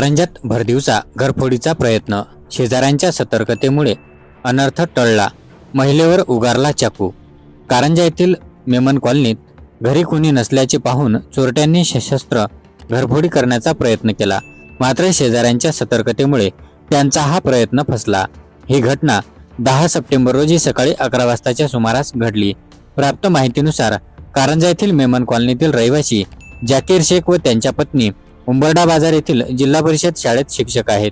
कारंजात भरदिवसा घरफोडीचा प्रयत्न, शेजाऱ्यांच्या सतर्कतेमुळे अनर्थ टळला, महिलेवर उगारला चाकू। कारंजा येथील मेमन कॉलनीत घरी कोणी नसल्याचे पाहून चोरट्यांनी सशस्त्र घरफोडी करण्याचा प्रयत्न केला, मात्र शेजाऱ्यांच्या सतर्कतेमुळे त्यांचा हा प्रयत्न फसला। ही घटना 10 सप्टेंबर रोजी सकाळी 11 वाजताच्या सुमारास घडली। प्राप्त माहितीनुसार कारंजा येथील मेमन कॉलनीतील रहिवासी जाकीर शेख व त्यांच्या पत्नी उंबरडा बाजार येथील जिल्हा परिषद शाळेत शिक्षक आहेत।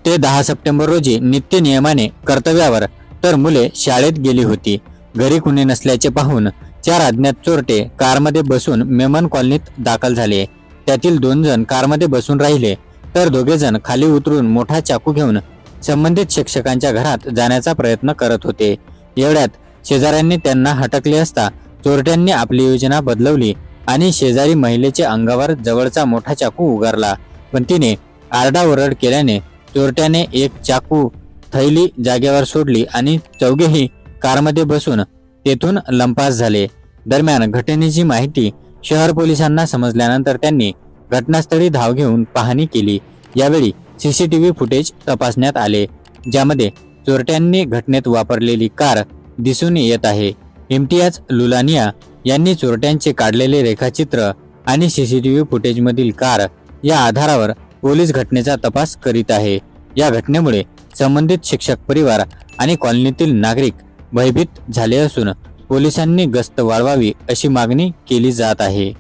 ते 10 सप्टेंबर रोजी नित्य नियमाने कर्तव्यावर, तर मुले शाळेत गेली होती। घरी कुणी नसल्याचे पाहून 4 अज्ञात चोरटे कारमध्ये बसून मेमन कॉलनीत दाखल झाले। त्यातील 2 जण कारमध्ये बसून राहिले, तर 2 जण खाली उतरून मोठा चाकू घेऊन संबंधित शिक्षकांच्या घरात जाण्याचा प्रयत्न करत होते। एवढ्यात शेजाऱ्यांनी त्यांना हटकले असता चोरट्यांनी आपली योजना बदलवली आणि शेजारी महिलेच्या अंगावर जवळचा मोठा चाकू उगारला, पण तिने आरडाओरड केल्याने चोरट्याने एक चाकू थैली जागेवर सोडली आणि चौघेही कारमध्ये बसून तेथून लंपास झाले। दरम्यान घटनेची माहिती शहर पोलिसांना समजल्यानंतर त्यांनी घटनास्थळी धाव घेऊन पाहणी केली। यावेळी सीसीटीव्ही फुटेज तपासण्यात आले, ज्यामध्ये चोरट्यांनी घटनेत वापरलेली कार दिसून येत आहे। इम्तियाज लुलानिया यांनी चोरट्यांचे काढलेले रेखाचित्र आणि सीसीटीव्ही फुटेजमधील कार या आधारावर पोलीस घटनेचा तपास करीत आहे। या घटनेमुळे संबंधित शिक्षक परिवार आणि कॉलनीतील नागरिक भयभीत झाले असून पोलिसांनी गस्त वाढवावी अशी मागणी केली जात आहे।